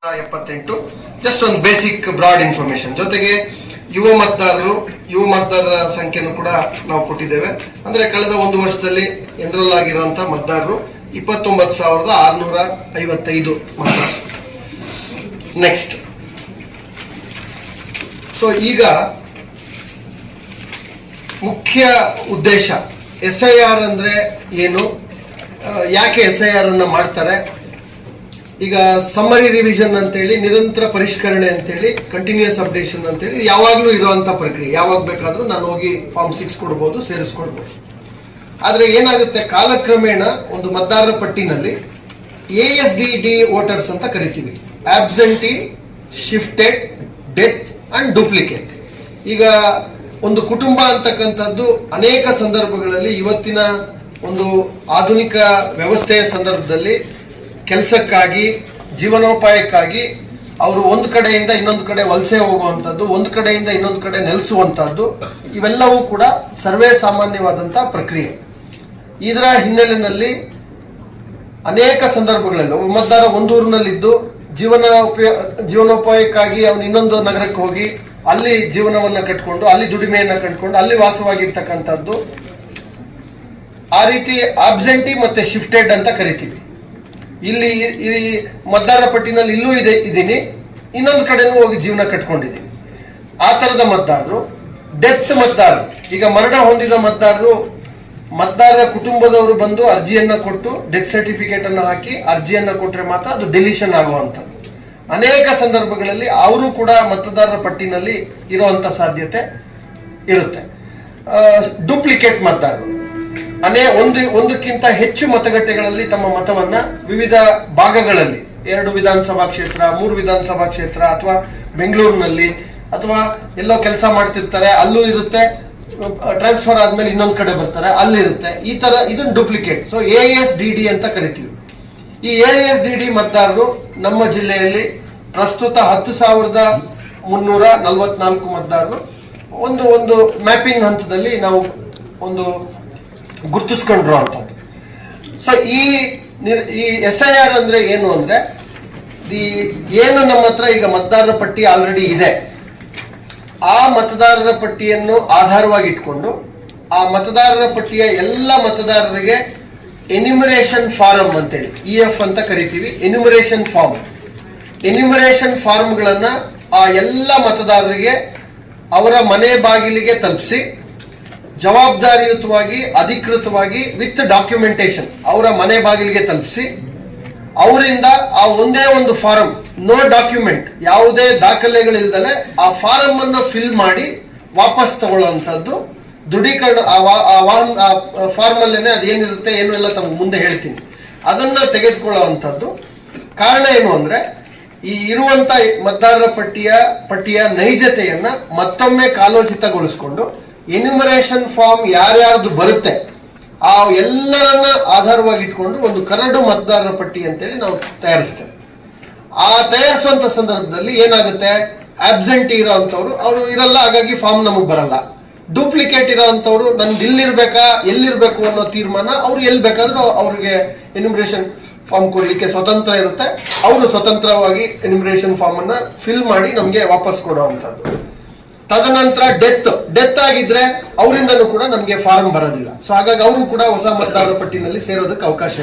78 just ಒಂದು basic broad information ಜೊತೆಗೆ ಯುವ ಮತದಾರರ ಸಂಖ್ಯೆಯನ್ನು ಕೂಡ ನಾವು ಕೊಟ್ಟಿದ್ದೇವೆ. ಅಂದ್ರೆ ಕಳೆದ ಒಂದು ವರ್ಷದಲ್ಲಿ ಎನ್ರೋಲ್ ಆಗಿರುವಂತಹ ಮತದಾರರು 29,655 ಮತದಾರರು. ನೆಕ್ಸ್ಟ್, ಸೊ ಈಗ ಮುಖ್ಯ ಉದ್ದೇಶ SIR ಅಂದ್ರೆ ಏನು, ಯಾಕೆ SIR ಅನ್ನ ಮಾಡ್ತಾರೆ, ಈಗ ಸಮ್ಮರಿ ರಿವಿಷನ್ ಅಂತೇಳಿ, ನಿರಂತರ ಪರಿಷ್ಕರಣೆ ಅಂತೇಳಿ, ಕಂಟಿನ್ಯೂಸ್ ಅಪ್ಡೇಷನ್ ಅಂತೇಳಿ ಯಾವಾಗಲೂ ಇರುವಂತ ಪ್ರಕ್ರಿಯೆ. ಯಾವಾಗ ಬೇಕಾದ್ರೂ ನಾನು ಹೋಗಿ ಫಾರ್ಮ್ 6 ಕೊಡ್ಬೋದು, ಸೇರಿಸ್ಕೊಡ್ಬೋದು. ಆದ್ರೆ ಏನಾಗುತ್ತೆ, ಕಾಲಕ್ರಮೇಣ ಒಂದು ಮತದಾರರ ಪಟ್ಟಿನಲ್ಲಿ ASDD ವೋಟರ್ಸ್ ಅಂತ ಕರಿತೀವಿ, absentee, shifted, death and duplicate. ಈಗ ಒಂದು ಕುಟುಂಬ ಅಂತಕ್ಕಂಥದ್ದು ಅನೇಕ ಸಂದರ್ಭಗಳಲ್ಲಿ ಇವತ್ತಿನ ಒಂದು ಆಧುನಿಕ ವ್ಯವಸ್ಥೆಯ ಸಂದರ್ಭದಲ್ಲಿ ಕೆಲಸಕ್ಕಾಗಿ, ಜೀವನೋಪಾಯಕ್ಕಾಗಿ ಅವರು ಒಂದು ಕಡೆಯಿಂದ ಇನ್ನೊಂದು ಕಡೆ ವಲಸೆ ಹೋಗುವಂಥದ್ದು, ಒಂದು ಕಡೆಯಿಂದ ಇನ್ನೊಂದು ಕಡೆ ನೆಲೆಸುವಂಥದ್ದು, ಇವೆಲ್ಲವೂ ಕೂಡ ಸರ್ವೇ ಸಾಮಾನ್ಯವಾದಂತಹ ಪ್ರಕ್ರಿಯೆ. ಇದರ ಹಿನ್ನೆಲೆಯಲ್ಲಿ ಅನೇಕ ಸಂದರ್ಭಗಳಲ್ಲಿ ಒಬ್ಬ ಮತದಾರ ಒಂದೂರಿನಲ್ಲಿದ್ದು ಜೀವನೋಪಾಯಕ್ಕಾಗಿ ಅವನು ಇನ್ನೊಂದು ನಗರಕ್ಕೆ ಹೋಗಿ ಅಲ್ಲಿ ಜೀವನವನ್ನ ಕಟ್ಕೊಂಡು, ಅಲ್ಲಿ ದುಡಿಮೆಯನ್ನ ಕಟ್ಕೊಂಡು ಅಲ್ಲಿ ವಾಸವಾಗಿರ್ತಕ್ಕಂಥದ್ದು, ಆ ರೀತಿ ಆಬ್ಸೆಂಟಿ ಮತ್ತೆ ಶಿಫ್ಟೆಡ್ ಅಂತ ಕರಿತೀವಿ. ಇಲ್ಲಿ ಈ ಮತದಾರರ ಪಟ್ಟಿನಲ್ಲಿ ಇಲ್ಲೂ ಇದ್ದೀನಿ, ಇನ್ನೊಂದು ಕಡೆನೂ ಹೋಗಿ ಜೀವನ ಕಟ್ಕೊಂಡಿದ್ದೀನಿ. ಆ ತರದ ಮತದಾರರು. ಡೆತ್ ಮತದಾರರು, ಈಗ ಮರಣ ಹೊಂದಿದ ಮತದಾರರ ಕುಟುಂಬದವರು ಬಂದು ಅರ್ಜಿಯನ್ನ ಕೊಟ್ಟು ಡೆತ್ ಸರ್ಟಿಫಿಕೇಟ್ ಅನ್ನು ಹಾಕಿ ಅರ್ಜಿಯನ್ನ ಕೊಟ್ಟರೆ ಮಾತ್ರ ಅದು ಡಿಲೀಷನ್ ಆಗುವಂಥದ್ದು. ಅನೇಕ ಸಂದರ್ಭಗಳಲ್ಲಿ ಅವರು ಕೂಡ ಮತದಾರರ ಪಟ್ಟಿನಲ್ಲಿ ಇರುವಂತ ಸಾಧ್ಯತೆ ಇರುತ್ತೆ. ಡೂಪ್ಲಿಕೇಟ್ ಮತದಾರರು ಒಂದಕ್ಕಿಂತ ಹೆಚ್ಚು ಮತಗಟ್ಟೆಗಳಲ್ಲಿ ತಮ್ಮ ಮತವನ್ನ ವಿವಿಧ ಭಾಗಗಳಲ್ಲಿ, 2 ವಿಧಾನಸಭಾ ಕ್ಷೇತ್ರ, 3 ವಿಧಾನಸಭಾ ಕ್ಷೇತ್ರ, ಅಥವಾ ಬೆಂಗಳೂರಿನಲ್ಲಿ ಅಥವಾ ಎಲ್ಲೋ ಕೆಲಸ ಮಾಡ್ತಿರ್ತಾರೆ, ಅಲ್ಲೂ ಇರುತ್ತೆ, ಟ್ರಾನ್ಸ್ಫರ್ ಆದ್ಮೇಲೆ ಇನ್ನೊಂದು ಕಡೆ ಬರ್ತಾರೆ, ಅಲ್ಲಿರುತ್ತೆ. ಈ ತರ ಇದನ್ನು ಡೂಪ್ಲಿಕೇಟ್. ಸೊ ASDD ಅಂತ ಕರಿತೀವಿ. ಈ ASDD ಮತದಾರರು ನಮ್ಮ ಜಿಲ್ಲೆಯಲ್ಲಿ ಪ್ರಸ್ತುತ 10,344 ಮತದಾರರು ಒಂದು ಮ್ಯಾಪಿಂಗ್ ಹಂತದಲ್ಲಿ ನಾವು ಒಂದು ಗುರುತಿಸ್ಕೊಂಡ್ರು ಅಂತದ್ದು. ಸೊ ಈ SIR ಅಂದ್ರೆ ಏನು ಅಂದ್ರೆ, ಏನು ನಮ್ಮ ಹತ್ರ ಈಗ ಮತದಾರರ ಪಟ್ಟಿ ಆಲ್ರೆಡಿ ಇದೆ, ಆ ಮತದಾರರ ಪಟ್ಟಿಯನ್ನು ಆಧಾರವಾಗಿ ಇಟ್ಕೊಂಡು ಆ ಮತದಾರರ ಪಟ್ಟಿಯ ಎಲ್ಲ ಮತದಾರರಿಗೆ ಎನ್ಯುಮರೇಷನ್ ಫಾರಂ ಅಂತೇಳಿ EF ಅಂತ ಕರಿತೀವಿ, ಎನ್ಯುಮರೇಷನ್ ಫಾರ್ಮ್ಗಳನ್ನ ಆ ಎಲ್ಲ ಮತದಾರರಿಗೆ ಅವರ ಮನೆ ಬಾಗಿಲಿಗೆ ತಲುಪಿಸಿ, ಜವಾಬ್ದಾರಿಯುತವಾಗಿ, ಅಧಿಕೃತವಾಗಿ, ವಿತ್ ಡಾಕ್ಯುಮೆಂಟೇಶನ್ ಅವರ ಮನೆ ಬಾಗಿಲಿಗೆ ತಲುಪಿಸಿ, ಅವರಿಂದ ಆ ಒಂದೇ ಒಂದು ಫಾರಂ, ನೋ ಡಾಕ್ಯುಮೆಂಟ್, ಯಾವುದೇ ದಾಖಲೆಗಳಿಲ್ದಲೆ ಆ ಫಾರಂ ಅನ್ನ ಫಿಲ್ ಮಾಡಿ ವಾಪಸ್ ತಗೊಳ್ಳುವಂಥದ್ದು ದೃಢೀಕರಣ. ಆ ಫಾರ್ಮ್ ಅಲ್ಲೇನೆ ಅದೇನಿರುತ್ತೆ ಏನು ಎಲ್ಲ ತಮ್ಗೆ ಮುಂದೆ ಹೇಳ್ತೀನಿ, ಅದನ್ನ ತೆಗೆದುಕೊಳ್ಳುವಂಥದ್ದು. ಕಾರಣ ಏನು ಅಂದ್ರೆ, ಈ ಇರುವಂತ ಮತದಾರರ ಪಟ್ಟಿಯ ನೈಜತೆಯನ್ನ ಮತ್ತೊಮ್ಮೆ ಕಾಲೋಚಿತಗೊಳಿಸಿಕೊಂಡು ಎನ್ಯುಮರೇಷನ್ ಫಾರ್ಮ್ ಯಾರ್ಯಾರ್ದು ಬರುತ್ತೆ ಆ ಎಲ್ಲರನ್ನ ಆಧಾರವಾಗಿ ಇಟ್ಕೊಂಡು ಒಂದು ಕರಡು ಮತದಾರರ ಪಟ್ಟಿ ಅಂತೇಳಿ ನಾವು ತಯಾರಿಸ್ತೇವೆ. ಆ ತಯಾರಿಸುವಂತ ಸಂದರ್ಭದಲ್ಲಿ ಏನಾಗುತ್ತೆ, ಆಬ್ಸೆಂಟಿ ಇರೋಂಥವ್ರು ಅವರು ಇರಲ್ಲ, ಹಾಗಾಗಿ ಫಾರ್ಮ್ ನಮಗ್ ಬರಲ್ಲ. ಡೂಪ್ಲಿಕೇಟ್ ಇರೋಂಥವ್ರು ನನ್ಗೆ ಎಲ್ಲಿರ್ಬೇಕು ಅನ್ನೋ ತೀರ್ಮಾನ ಅವ್ರು ಎಲ್ಲಿ ಬೇಕಾದ್ರೂ ಅವ್ರಿಗೆ ಎನ್ಯುಮರೇಷನ್ ಫಾರ್ಮ್ ಕೊಡ್ಲಿಕ್ಕೆ ಸ್ವತಂತ್ರ ಇರುತ್ತೆ. ಅವರು ಸ್ವತಂತ್ರವಾಗಿ ಎನ್ಯುಮರೇಷನ್ ಫಾರ್ಮ್ ಅನ್ನ ಫಿಲ್ ಮಾಡಿ ನಮ್ಗೆ ವಾಪಸ್ ಕೊಡುವಂಥದ್ದು. ತದನಂತರ ಡೆತ್ ಆಗಿದ್ರೆ ಅವರಿಂದನೂ ಕೂಡ ನಮಗೆ ಫಾರಂ ಬರೋದಿಲ್ಲ. ಸೊ ಹಾಗಾಗಿ ಅವರು ಕೂಡ ಹೊಸ ಮತದಾರರ ಪಟ್ಟಿನಲ್ಲಿ ಸೇರೋದಕ್ಕೆ ಅವಕಾಶ ಇರುತ್ತೆ.